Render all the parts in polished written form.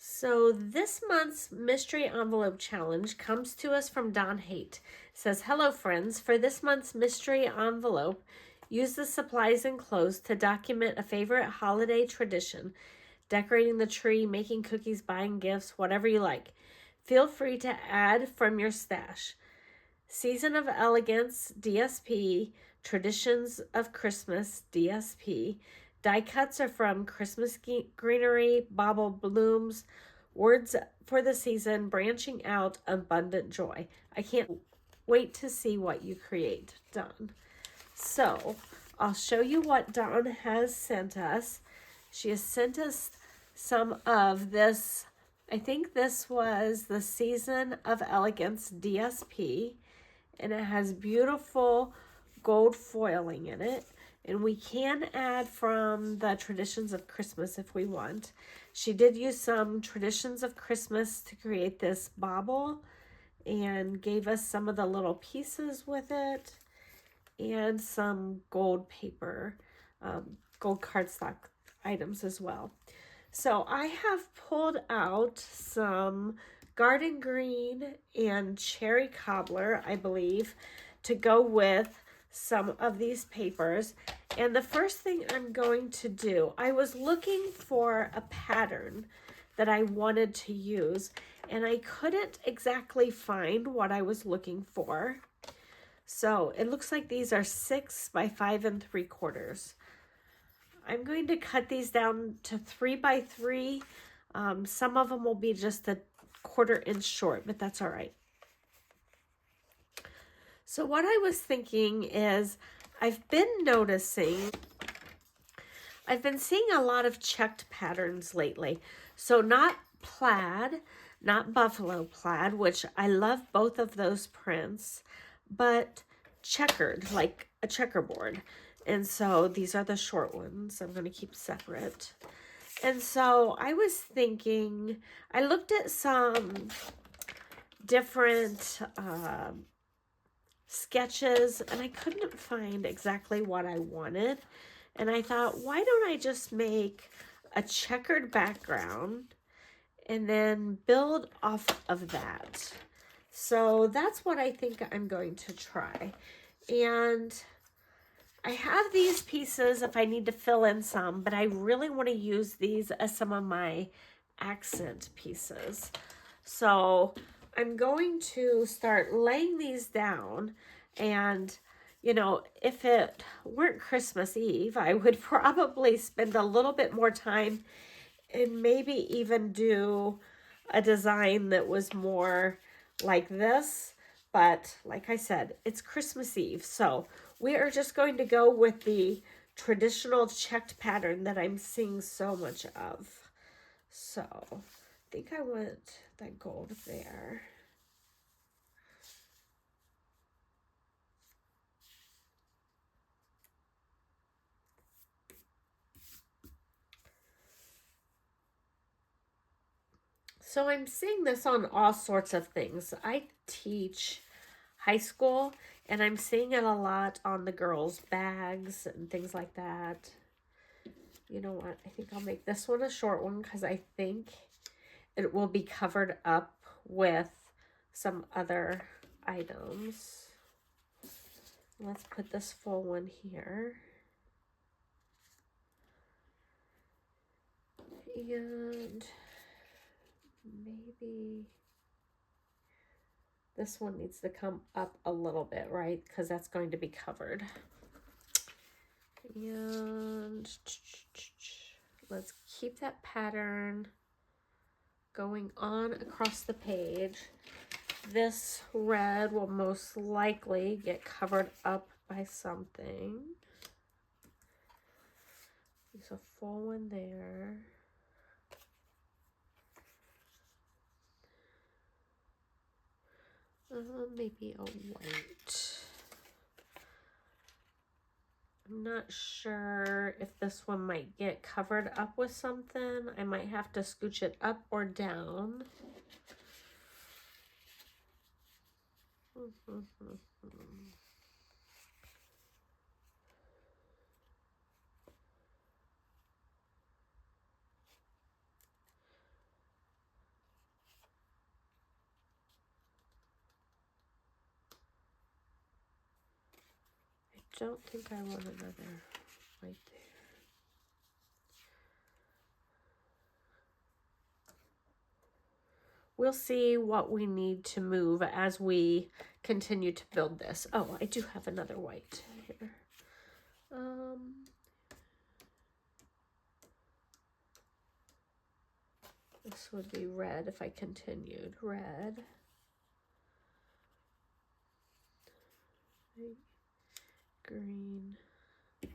So this month's mystery envelope challenge comes to us from Dawn Haight. It says, "Hello friends, for this month's mystery envelope, use the supplies enclosed to document a favorite holiday tradition, decorating the tree, making cookies, buying gifts, whatever you like. Feel free to add from your stash. Season of Elegance, DSP, Traditions of Christmas, DSP. Die cuts are from Christmas Greenery, Bauble Blooms, Words for the Season, Branching Out, Abundant Joy." I can't wait to see what you create, Dawn. So I'll show you what Dawn has sent us. She has sent us some of this. I think this was the Season of Elegance DSP, and it has beautiful gold foiling in it. And we can add from the Traditions of Christmas if we want. She did use some Traditions of Christmas to create this bauble and gave us some of the little pieces with it and some gold paper, gold cardstock items as well. So I have pulled out some garden green and cherry cobbler, I believe, to go with some of these papers. And the first thing I'm going to do, I was looking for a pattern that I wanted to use, and I couldn't exactly find what I was looking for. So it looks like these are 6 by 5 3/4. I'm going to cut these down to 3 by 3. Some of them will be just a 1/4 inch short, but that's all right. So what I was thinking is I've been seeing a lot of checked patterns lately. So not plaid, not buffalo plaid, which I love both of those prints, but checkered, like a checkerboard. And so these are the short ones. I'm going to keep separate. And so I was thinking, I looked at some different sketches and I couldn't find exactly what I wanted. And I thought, why don't I just make a checkered background and then build off of that? So that's what I think I'm going to try. And I have these pieces if I need to fill in some, but I really want to use these as some of my accent pieces. So I'm going to start laying these down, and you know, if it weren't Christmas Eve, I would probably spend a little bit more time and maybe even do a design that was more like this. But like I said, it's Christmas Eve, so we are just going to go with the traditional checked pattern that I'm seeing so much of. So I think I want that gold there. So I'm seeing this on all sorts of things. I teach high school, and I'm seeing it a lot on the girls' bags and things like that. You know what? I think I'll make this one a short one because I think it will be covered up with some other items. Let's put this full one here. And maybe this one needs to come up a little bit, right? Because that's going to be covered. And let's keep that pattern going on across the page. This red will most likely get covered up by something. There's a full one there. Maybe a white. I'm not sure if this one might get covered up with something. I might have to scooch it up or down. don't think I want another white there. We'll see what we need to move as we continue to build this. Oh, I do have another white here. This would be red if I continued. Red. Green. White.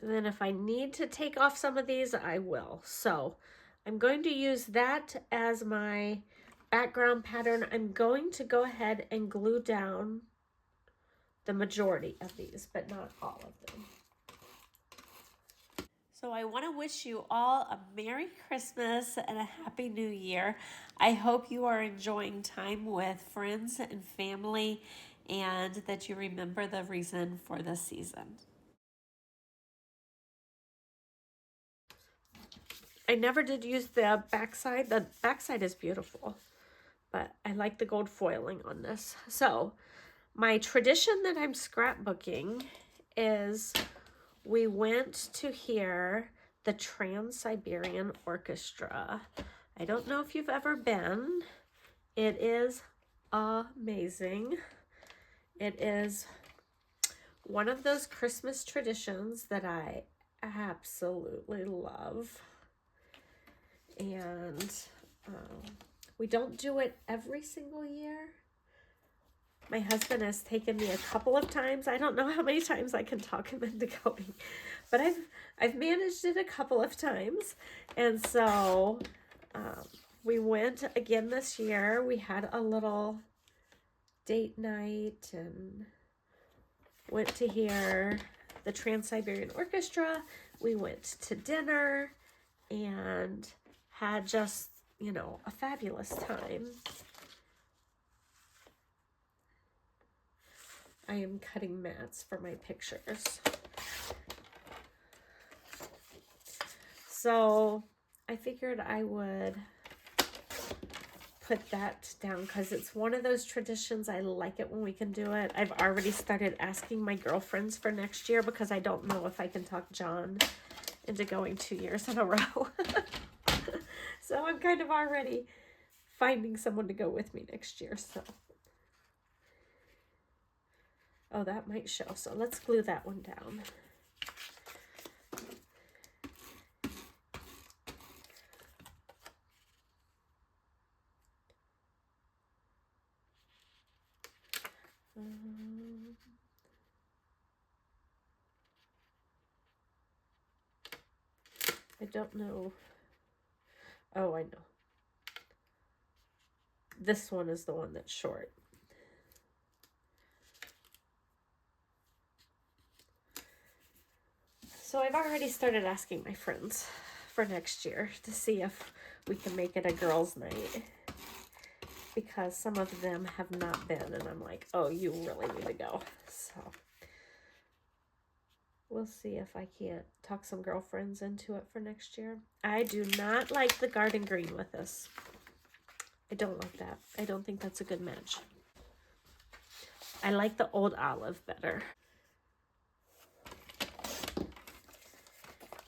And then if I need to take off some of these, I will. So I'm going to use that as my background pattern. I'm going to go ahead and glue down the majority of these, but not all of them. So I want to wish you all a Merry Christmas and a Happy New Year. I hope you are enjoying time with friends and family and that you remember the reason for the season. I never did use the backside. The backside is beautiful, but I like the gold foiling on this. So my tradition that I'm scrapbooking is we went to hear the Trans-Siberian Orchestra. I don't know if you've ever been. It is amazing. It is one of those Christmas traditions that I absolutely love. And we don't do it every single year. My husband has taken me a couple of times. I don't know how many times I can talk him into going, but I've managed it a couple of times. And so we went again this year. We had a little date night and went to hear the Trans-Siberian Orchestra. We went to dinner and had just, you know, a fabulous time. I am cutting mats for my pictures. So I figured I would put that down because it's one of those traditions. I like it when we can do it. I've already started asking my girlfriends for next year because I don't know if I can talk John into going 2 years in a row. So I'm kind of already finding someone to go with me next year. So, oh, that might show. So let's glue that one down. I don't know. Oh, I know. This one is the one that's short. So I've already started asking my friends for next year to see if we can make it a girls' night, because some of them have not been, and I'm like, oh, you really need to go. So we'll see if I can't talk some girlfriends into it for next year. I do not like the garden green with this. I don't like that. I don't think that's a good match. I like the old olive better.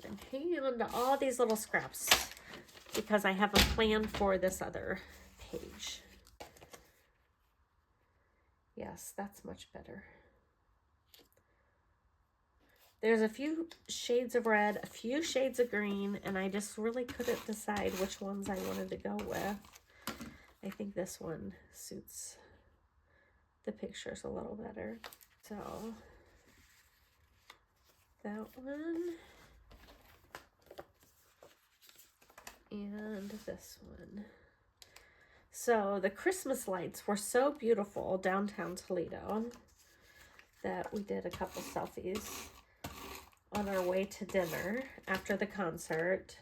I'm hanging on to all these little scraps because I have a plan for this other page. Yes, that's much better. There's a few shades of red, a few shades of green, and I just really couldn't decide which ones I wanted to go with. I think this one suits the pictures a little better. So that one and this one. So the Christmas lights were so beautiful downtown Toledo that we did a couple selfies on our way to dinner after the concert.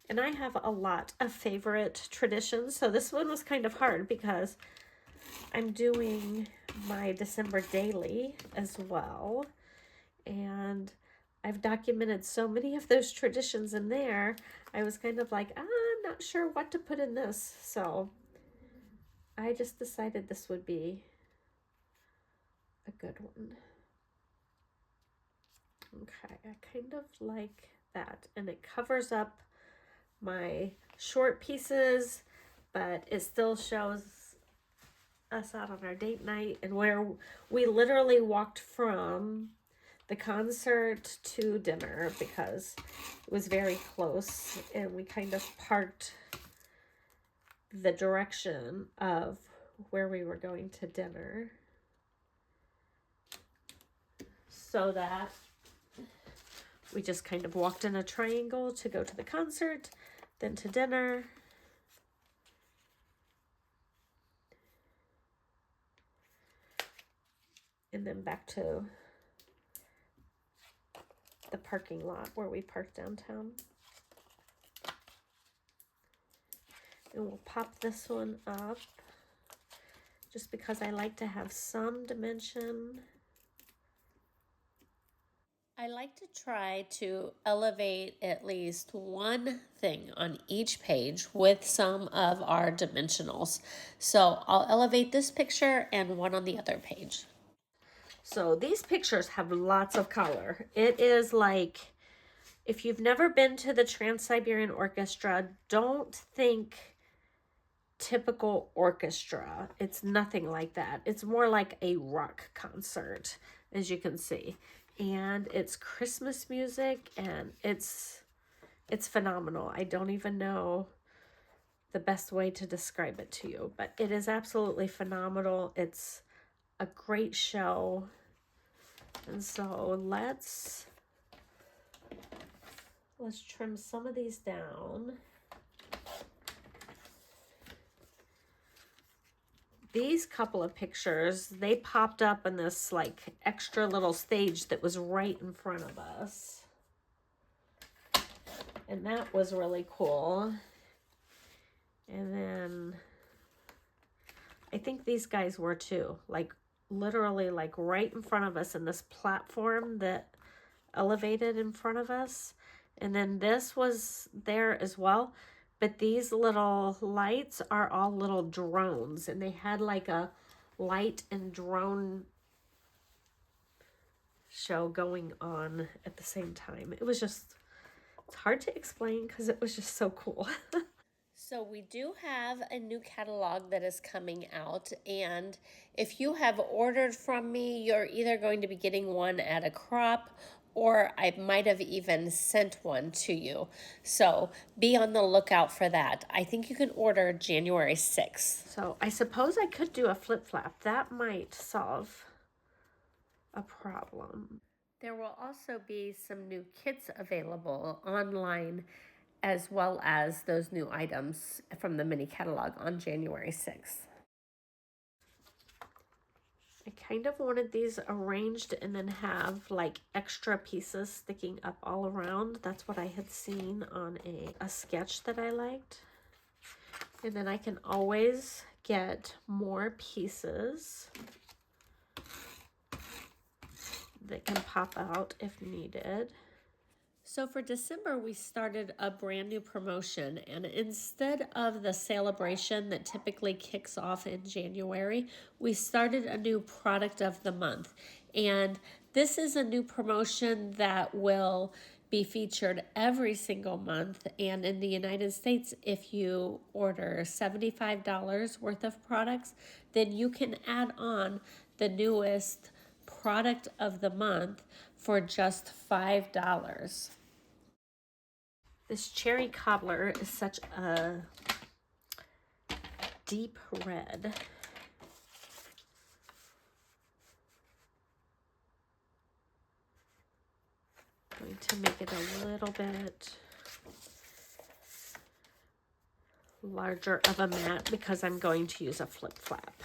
And I have a lot of favorite traditions. So this one was kind of hard because I'm doing my December daily as well, and I've documented so many of those traditions in there. I was kind of like, I'm not sure what to put in this, so I just decided this would be a good one. Okay, I kind of like that, and it covers up my short pieces, but it still shows us out on our date night, and where we literally walked from the concert to dinner because it was very close, and we kind of parked the direction of where we were going to dinner so that we just kind of walked in a triangle to go to the concert, then to dinner. And then back to the parking lot where we parked downtown. And we'll pop this one up just because I like to have some dimension. I like to try to elevate at least one thing on each page with some of our dimensionals. So I'll elevate this picture and one on the other page. So these pictures have lots of color. It is like, if you've never been to the Trans-Siberian Orchestra, don't think typical orchestra. It's nothing like that. It's more like a rock concert, as you can see. And it's Christmas music, and it's phenomenal. I don't even know the best way to describe it to you, but it is absolutely phenomenal. It's a great show. And so let's trim some of these down. These couple of pictures, they popped up in this like extra little stage that was right in front of us. And that was really cool. And then I think these guys were too, like literally like right in front of us in this platform that elevated in front of us. And then this was there as well. But these little lights are all little drones, and they had like a light and drone show going on at the same time. It was just, it's hard to explain because it was just so cool. So we do have a new catalog that is coming out, and if you have ordered from me, you're either going to be getting one at a crop, or I might have even sent one to you. So be on the lookout for that. I think you can order January 6th. So I suppose I could do a flip flap. That might solve a problem. There will also be some new kits available online, as well as those new items from the mini catalog on January 6th. I kind of wanted these arranged and then have like extra pieces sticking up all around. That's what I had seen on a sketch that I liked. And then I can always get more pieces that can pop out if needed. So for December, we started a brand new promotion, and instead of the celebration that typically kicks off in January, we started a new product of the month. And this is a new promotion that will be featured every single month. And in the United States, if you order $75 worth of products, then you can add on the newest product of the month for just $5. This cherry cobbler is such a deep red. I'm going to make it a little bit larger of a mat because I'm going to use a flip flap.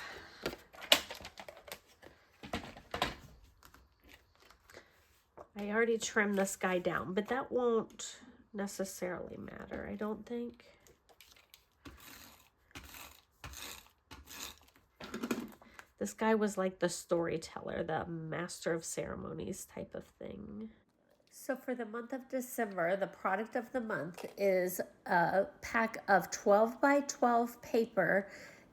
I already trimmed this guy down, but that won't necessarily matter, I don't think. This guy was like the storyteller, the master of ceremonies type of thing. So for the month of December, the product of the month is a pack of 12 by 12 paper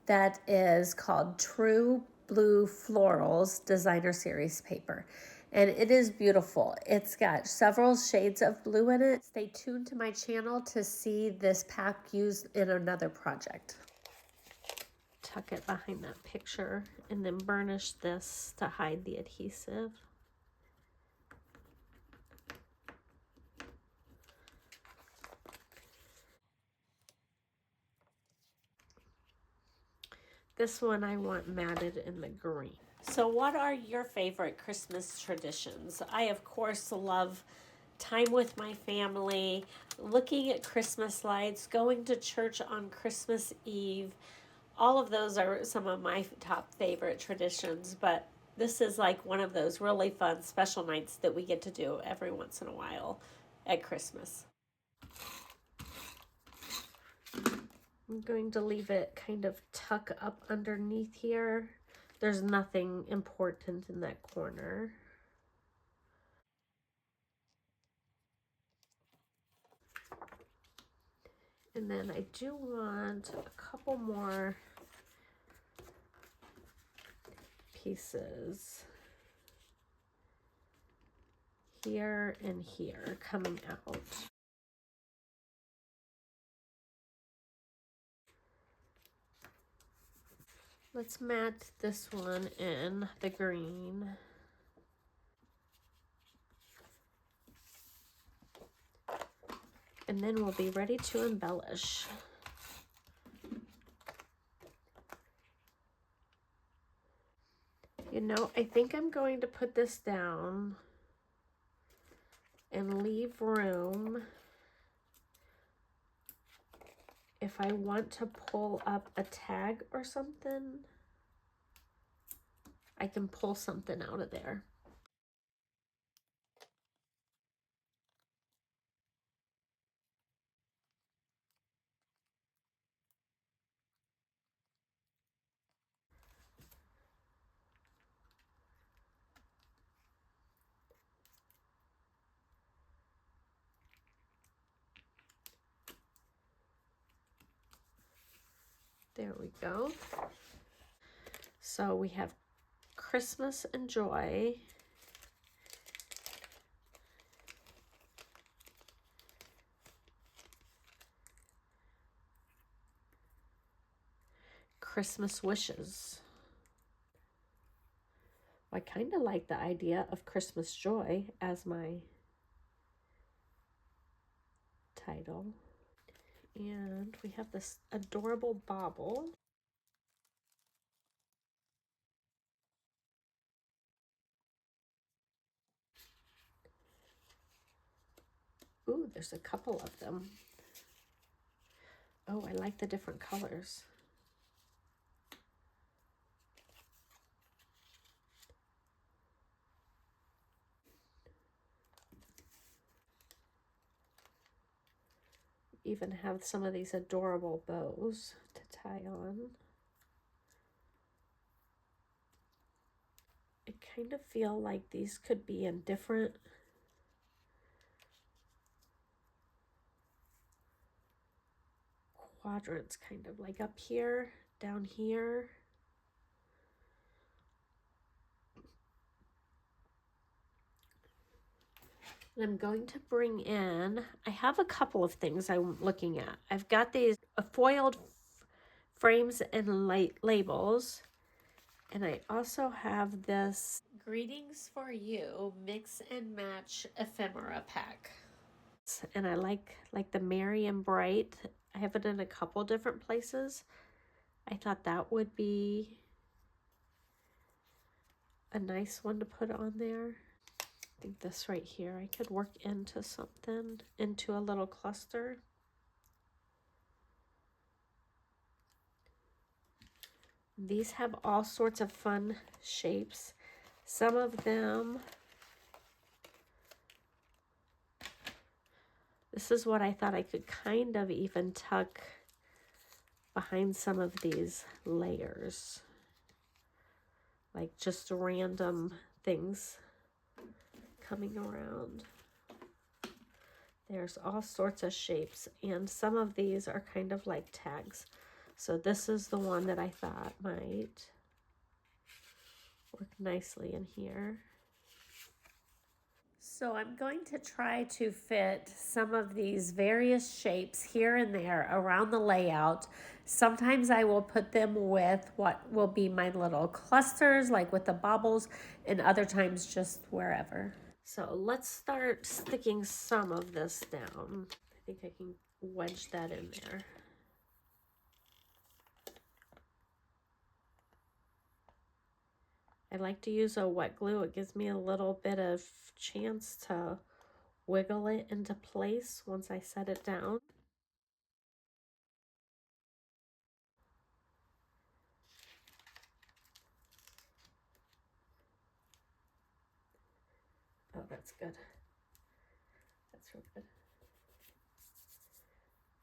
that is called True Blue Florals Designer Series paper. And it is beautiful. It's got several shades of blue in it. Stay tuned to my channel to see this pack used in another project. Tuck it behind that picture and then burnish this to hide the adhesive. This one I want matted in the green. So what are your favorite Christmas traditions? I, of course, love time with my family, looking at Christmas lights, going to church on Christmas Eve. All of those are some of my top favorite traditions, but this is like one of those really fun special nights that we get to do every once in a while at Christmas. I'm going to leave it kind of tuck up underneath here. There's nothing important in that corner. And then I do want a couple more pieces here and here coming out. Let's mat this one in the green. And then we'll be ready to embellish. You know, I think I'm going to put this down and leave room if I want to pull up a tag or something. I can pull something out of there. There we go. So we have Christmas and joy. Christmas wishes. I kind of like the idea of Christmas joy as my title. And we have this adorable bauble. Ooh, there's a couple of them. Oh, I like the different colors. Even have some of these adorable bows to tie on. I kind of feel like these could be in different quadrants, kind of like up here, down here. And I'm going to bring in, I have a couple of things I'm looking at. I've got these foiled frames and labels. And I also have this Greetings for You Mix and Match Ephemera pack. And I like the Merry and Bright. I have it in a couple different places. I thought that would be a nice one to put on there. I think this right here, I could work into something, into a little cluster. These have all sorts of fun shapes. Some of them, this is what I thought I could kind of even tuck behind some of these layers. like just random things coming around. There's all sorts of shapes, and some of these are kind of like tags. So this is the one that I thought might work nicely in here. So I'm going to try to fit some of these various shapes here and there around the layout. Sometimes I will put them with what will be my little clusters, like with the baubles, and other times just wherever. So let's start sticking some of this down. I think I can wedge that in there. I like to use a wet glue. It gives me a little bit of chance to wiggle it into place once I set it down. Oh, that's good. That's real good.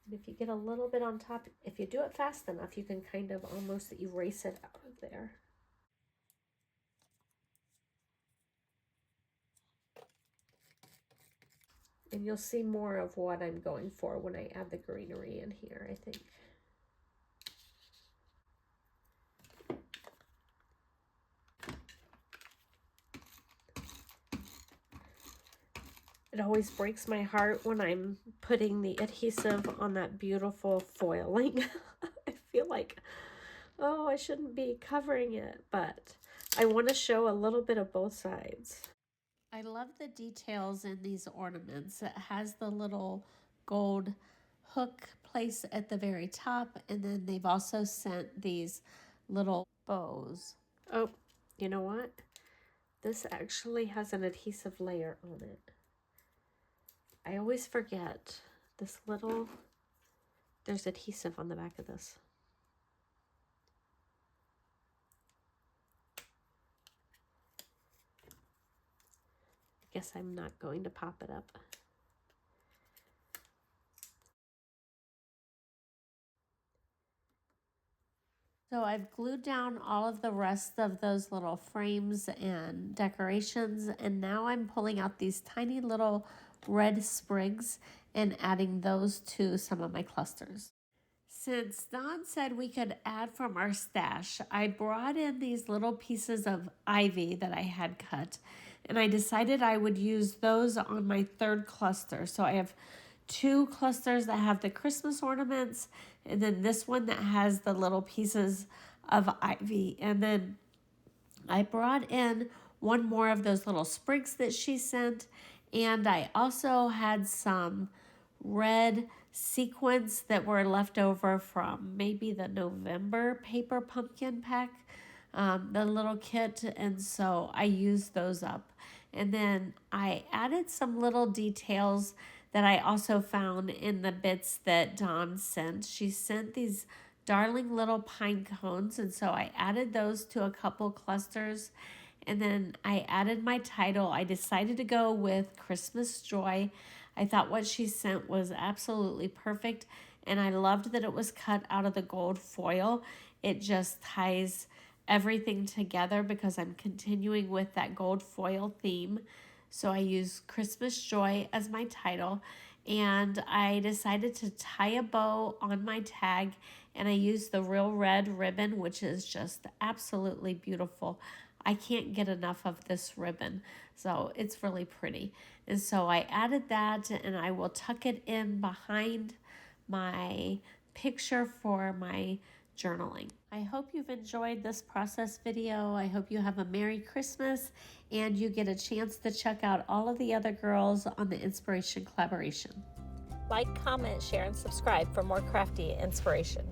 And if you get a little bit on top, if you do it fast enough, you can kind of almost erase it out of there. And you'll see more of what I'm going for when I add the greenery in here, I think. It always breaks my heart when I'm putting the adhesive on that beautiful foiling. I feel like, oh, I shouldn't be covering it, but I want to show a little bit of both sides. I love the details in these ornaments. It has the little gold hook place at the very top, and then they've also sent these little bows. Oh, you know what? This actually has an adhesive layer on it. I always forget this little, there's adhesive on the back of this. I guess I'm not going to pop it up. So I've glued down all of the rest of those little frames and decorations, and now I'm pulling out these tiny little red sprigs and adding those to some of my clusters. Since Dawn said we could add from our stash, I brought in these little pieces of ivy that I had cut, and I decided I would use those on my third cluster. So I have two clusters that have the Christmas ornaments, and then this one that has the little pieces of ivy. And then I brought in one more of those little sprigs that she sent, and I also had some red sequins that were left over from maybe the November paper pumpkin pack, the little kit, and so I used those up. And then I added some little details that I also found in the bits that Dawn sent. She sent these darling little pine cones, and so I added those to a couple clusters. And then I added my title. I decided to go with Christmas Joy. I thought what she sent was absolutely perfect, and I loved that it was cut out of the gold foil. It just ties everything together because I'm continuing with that gold foil theme. So I use Christmas Joy as my title, and I decided to tie a bow on my tag, and I used the Real Red ribbon, which is just absolutely beautiful. I can't get enough of this ribbon, so it's really pretty. And so I added that, and I will tuck it in behind my picture for my journaling. I hope you've enjoyed this process video. I hope you have a Merry Christmas and you get a chance to check out all of the other girls on the Inspiration Collaboration. Like, comment, share, and subscribe for more crafty inspiration.